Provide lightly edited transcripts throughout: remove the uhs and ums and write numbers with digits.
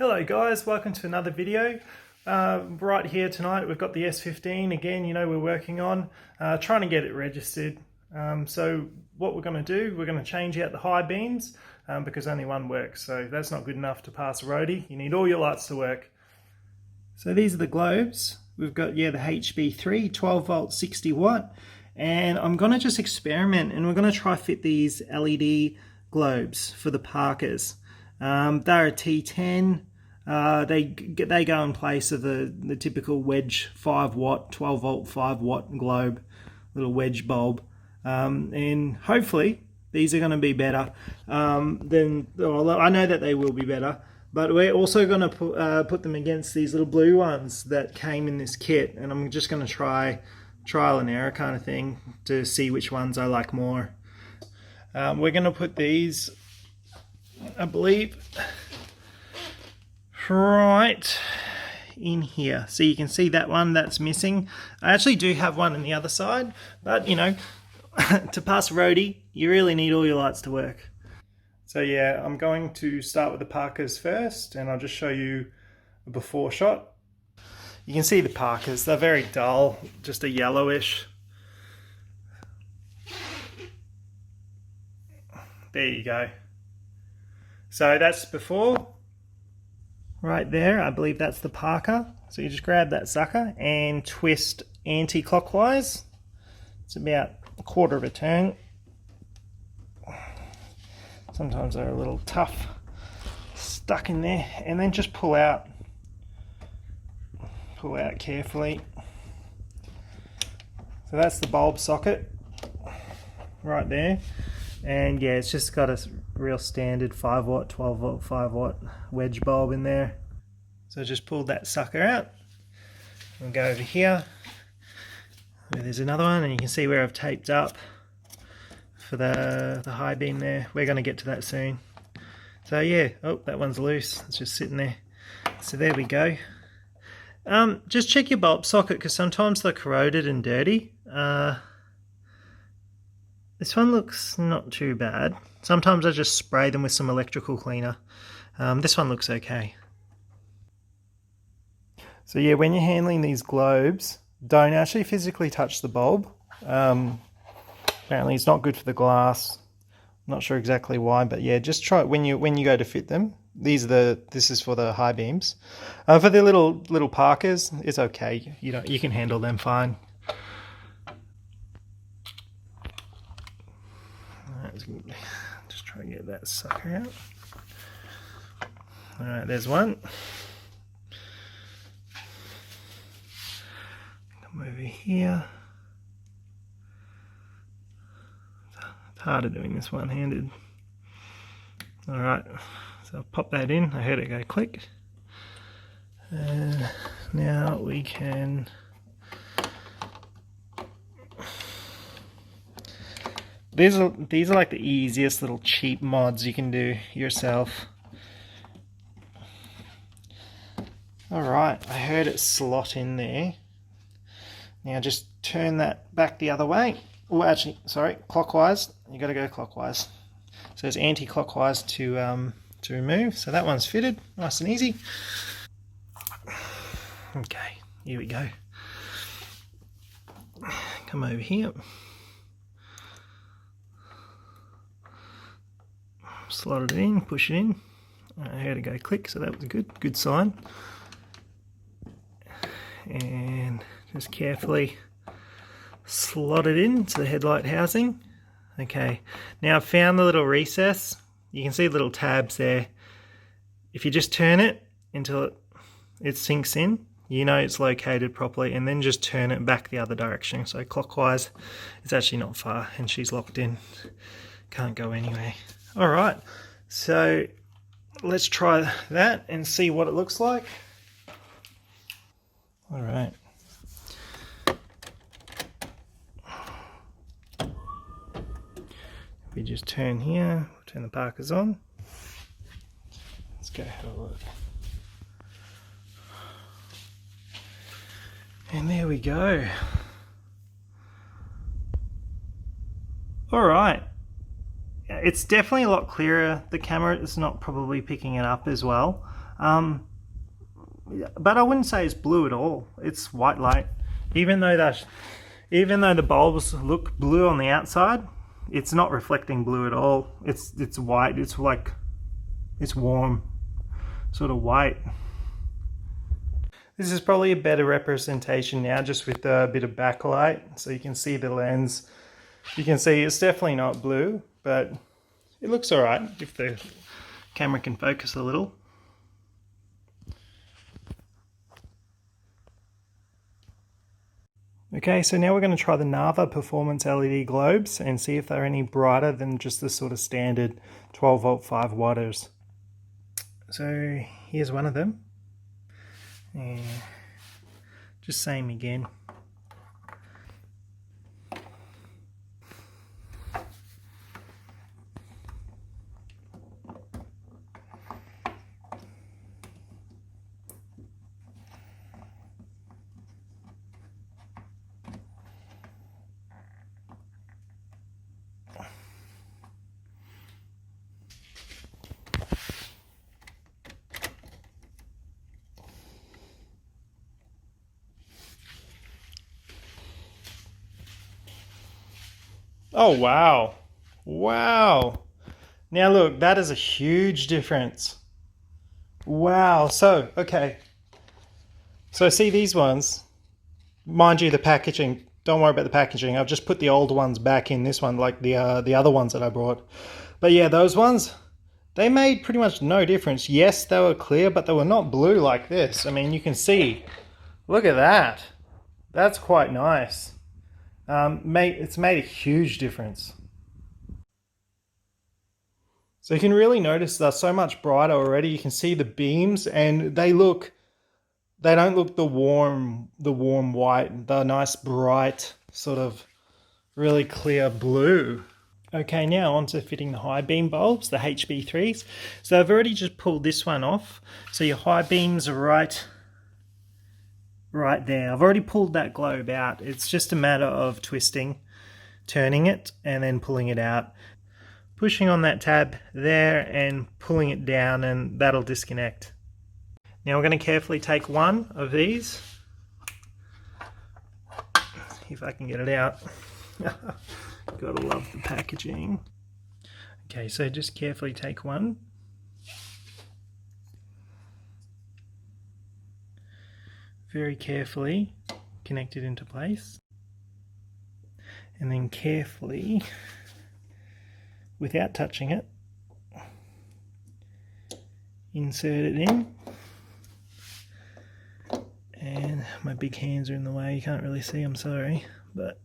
Hello guys, welcome to another video. Right here tonight we've got the S15 again, we're working on trying to get it registered. So what we're going to do, we're going to change out the high beams because only one works, so that's not good enough to pass a roadie. You need all your lights to work. So these are the globes. We've got the HB3 12 volt 60 watt, and I'm going to just experiment and we're going to try fit these LED globes for the Parkers. They're a T10. They go in place of the typical wedge 5 watt 12 volt 5 watt globe, little wedge bulb, and hopefully these are going to be better I know that they will be better, but we're also going to put them against these little blue ones that came in this kit, and I'm just going to try trial and error kind of thing to see which ones I like more. We're going to put these, I believe, right in here, so you can see that one that's missing. I actually do have one on the other side, but to pass a roadie you really need all your lights to work. So yeah, I'm going to start with the Parkers first, and I'll just show you a before shot. You can see the Parkers, they're very dull, just a yellowish. There you go. So that's before. Right there, I believe that's the Parker. So you just grab that sucker and twist anti-clockwise. It's about a quarter of a turn. Sometimes they're a little tough, stuck in there, and then just pull out carefully. So that's the bulb socket right there, and yeah, it's just got a real standard 5 watt 12 volt 5 watt wedge bulb in there. So just pulled that sucker out. We'll go over here where there's another one, and you can see where I've taped up for the high beam there. We're going to get to that soon. So yeah, oh, that one's loose, it's just sitting there. So there we go. Just check your bulb socket, because sometimes they're corroded and dirty. This one looks not too bad. Sometimes I just spray them with some electrical cleaner. This one looks okay. So yeah, when you're handling these globes, don't actually physically touch the bulb. Apparently it's not good for the glass. I'm not sure exactly why, but yeah, just try it when you go to fit them. This is for the high beams. For the little Parkers, it's okay. You can handle them fine. Just try to get that sucker out. Alright, there's one. Come over here. It's harder doing this one-handed. Alright, so I'll pop that in. I heard it go click. And now we can... These are like the easiest little cheap mods you can do yourself. Alright, I heard it slot in there. Now just turn that back the other way. Oh, actually, sorry, clockwise. You got to go clockwise. So it's anti-clockwise to remove. So that one's fitted, nice and easy. Okay, here we go. Come over here. Slot it in, push it in. I heard it go click, so that was a good sign. And just carefully slot it into the headlight housing. Okay, now I've found the little recess. You can see little tabs there. If you just turn it until it sinks in, it's located properly, and then just turn it back the other direction. So clockwise, it's actually not far, and she's locked in. Can't go anywhere. Alright, so let's try that and see what it looks like. Alright. If we just turn here, turn the Parkers on. Let's go have a look. And there we go. Alright. It's definitely a lot clearer. The camera is not probably picking it up as well. But I wouldn't say it's blue at all. It's white light. Even though the bulbs look blue on the outside, it's not reflecting blue at all. It's white. It's like, it's warm, sort of white. This is probably a better representation now, just with a bit of backlight, so you can see the lens. You can see it's definitely not blue, but it looks all right if the camera can focus a little. Okay, so now we're going to try the Nava Performance LED globes and see if they're any brighter than just the sort of standard 12 volt 5 watters. So here's one of them. And just same again. Oh, wow. Wow. Now look, that is a huge difference. Wow. So, okay. So see these ones, mind you, the packaging, don't worry about the packaging. I've just put the old ones back in this one, like the other ones that I brought. But yeah, those ones, they made pretty much no difference. Yes, they were clear, but they were not blue like this. I mean, you can see, look at that. That's quite nice. It's made a huge difference. So you can really notice they're so much brighter already. You can see the beams, and they don't look the warm white, the nice bright sort of really clear blue. Okay, now on to fitting the high beam bulbs, the HB3s. So I've already just pulled this one off. So your high beams are right there. I've already pulled that globe out. It's just a matter of twisting, turning it, and then pulling it out. Pushing on that tab there and pulling it down, and that'll disconnect. Now we're going to carefully take one of these. If I can get it out. Gotta love the packaging. Okay, so just carefully take one. Very carefully connect it into place. And then carefully, without touching it, insert it in. And my big hands are in the way, you can't really see, I'm sorry, but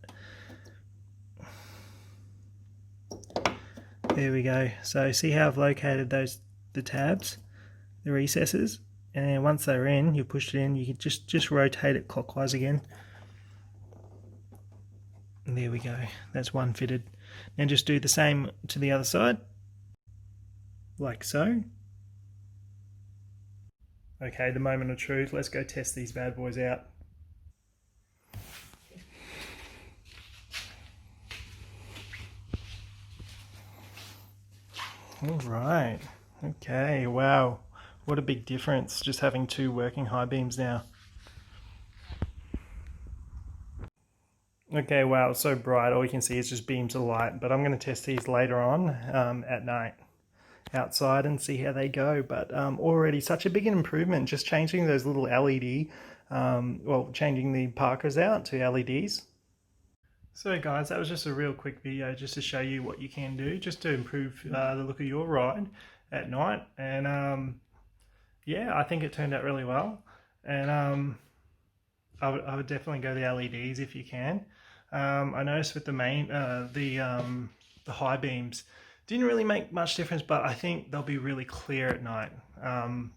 there we go. So see how I've located the tabs, the recesses, and then once they're in, you push it in, you can just rotate it clockwise again. And there we go, that's one fitted. Now just do the same to the other side, like so. Okay, the moment of truth, let's go test these bad boys out. All right, okay, wow, what a big difference just having two working high beams now. Okay, wow, it's so bright, all you can see is just beams of light, but I'm going to test these later on at night outside and see how they go. But already such a big improvement, just changing those little LED, well, changing the Parkers out to LEDs. So guys, that was just a real quick video just to show you what you can do just to improve the look of your ride at night. And yeah, I think it turned out really well. And I would definitely go the LEDs if you can. I noticed with the high beams, didn't really make much difference, but I think they'll be really clear at night.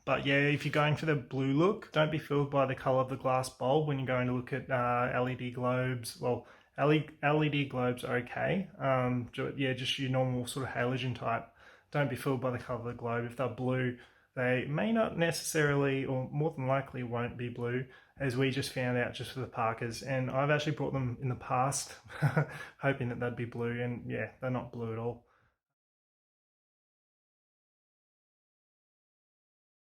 But yeah, if you're going for the blue look, don't be fooled by the color of the glass bulb when you're going to look at LED globes. Well, LED globes are okay. Yeah, just your normal sort of halogen type. Don't be fooled by the color of the globe. If they're blue, they may not necessarily, or more than likely won't be blue, as we just found out just for the Parkers. And I've actually brought them in the past, hoping that they'd be blue, and yeah, they're not blue at all.